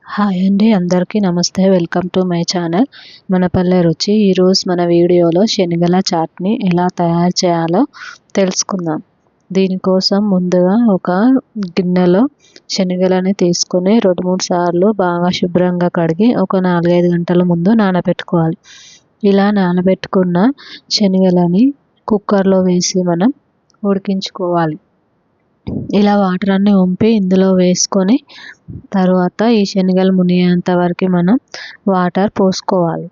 Hi అండి, అందరికీ నమస్తే. వెల్కమ్ టు మై ఛానల్ మన పల్లె రుచి. ఈరోజు మన వీడియోలో శనగల చాట్ని ఎలా తయారు చేయాలో తెలుసుకుందాం. దీనికోసం ముందుగా ఒక గిన్నెలో శనగలని తీసుకొని 2-3 సార్లు బాగా శుభ్రంగా కడిగి ఒక 4-5 గంటల ముందు నానబెట్టుకోవాలి. ఇలా నానబెట్టుకున్న శనగలని కుక్కర్లో వేసి మనం ఉడికించుకోవాలి. ఇలా వాటర్ అన్నీ వంపి ఇందులో వేసుకొని తర్వాత ఈ శనగలు మునిగేంత వరకు మనం వాటర్ పోసుకోవాలి.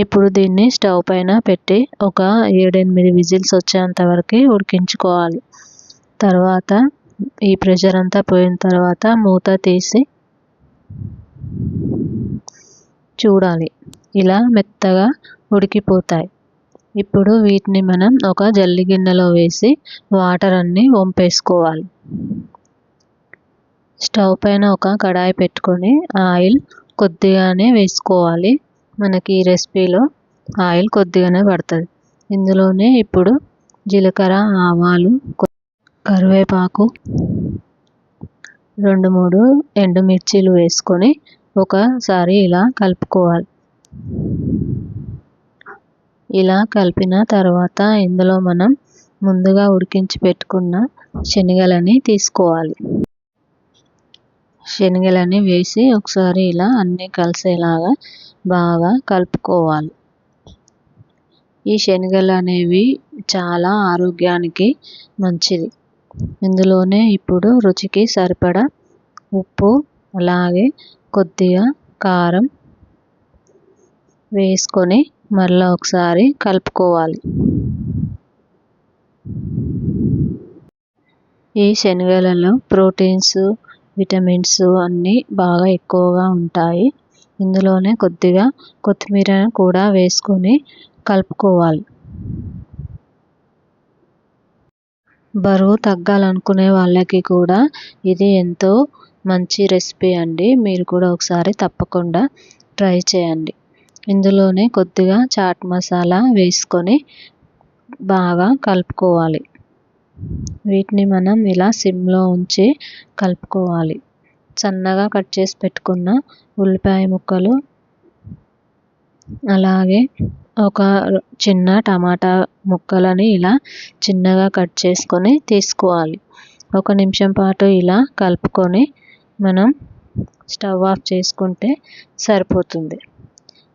ఇప్పుడు దీన్ని స్టవ్ పైన పెట్టి ఒక 7-8 విజిల్స్ వచ్చేంత వరకు ఉడికించుకోవాలి. తర్వాత ఈ ప్రెషర్ అంతా పోయిన తర్వాత మూత తీసి చూడాలి. ఇలా మెత్తగా ఉడికిపోతాయి. ఇప్పుడు వీటిని మనం ఒక జల్లి గిన్నెలో వేసి వాటర్ అన్నీ వంపేసుకోవాలి. స్టవ్ పైన ఒక కడాయి పెట్టుకొని ఆయిల్ కొద్దిగానే వేసుకోవాలి. మనకి ఈ రెసిపీలో ఆయిల్ కొద్దిగానే పడుతుంది. ఇందులోనే ఇప్పుడు జీలకర్ర, ఆవాలు, కరివేపాకు, 2-3 ఎండుమిర్చీలు వేసుకొని ఒకసారి ఇలా కలుపుకోవాలి. ఇలా కలిపిన తర్వాత ఇందులో మనం ముందుగా ఉడికించి పెట్టుకున్న శనగలని తీసుకోవాలి. శనగలని వేసి ఒకసారి ఇలా అన్నీ కలిసేలాగా బాగా కలుపుకోవాలి. ఈ శనగలు అనేవి చాలా ఆరోగ్యానికి మంచిది. ఇందులోనే ఇప్పుడు రుచికి సరిపడా ఉప్పు, అలాగే కొద్దిగా కారం వేసుకొని మళ్ళీ ఒకసారి కలుపుకోవాలి. ఈ శనగలలో ప్రోటీన్స్, విటమిన్స్ అన్నీ బాగా ఎక్కువగా ఉంటాయి. ఇందులోనే కొద్దిగా కొత్తిమీర కూడా వేసుకొని కలుపుకోవాలి. బరువు తగ్గాలనుకునే వాళ్ళకి కూడా ఇది ఎంతో మంచి రెసిపీ అండి. మీరు కూడా ఒకసారి తప్పకుండా ట్రై చేయండి. ఇందులోనే కొద్దిగా చాట్ మసాలా వేసుకొని బాగా కలుపుకోవాలి. వీటిని మనం ఇలా సిమ్లో ఉంచి కలుపుకోవాలి. సన్నగా కట్ చేసి పెట్టుకున్న ఉల్లిపాయ ముక్కలు, అలాగే ఒక చిన్న టమాటా ముక్కలని ఇలా చిన్నగా కట్ చేసుకొని తీసుకోవాలి. 1 నిమిషం పాటు ఇలా కలుపుకొని మనం స్టవ్ ఆఫ్ చేసుకుంటే సరిపోతుంది.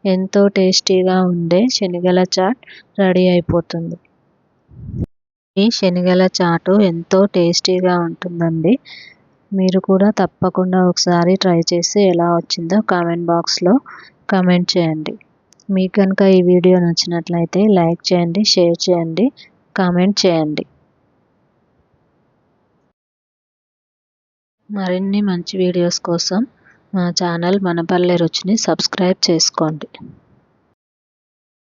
ఎంతో టేస్టీగా ఉండే శనగల చాట్ రెడీ అయిపోతుంది. ఈ శనగల చాటు ఎంతో టేస్టీగా ఉంటుందండి. మీరు కూడా తప్పకుండా ఒకసారి ట్రై చేసి ఎలా వచ్చిందో కామెంట్ బాక్స్లో కామెంట్ చేయండి. మీకు కనుక ఈ వీడియో నచ్చినట్లయితే లైక్ చేయండి, షేర్ చేయండి, కామెంట్ చేయండి. మరిన్ని మంచి వీడియోస్ కోసం మా ఛానల్ మన పల్లె రుచిని సబ్స్క్రైబ్ చేసుకోండి.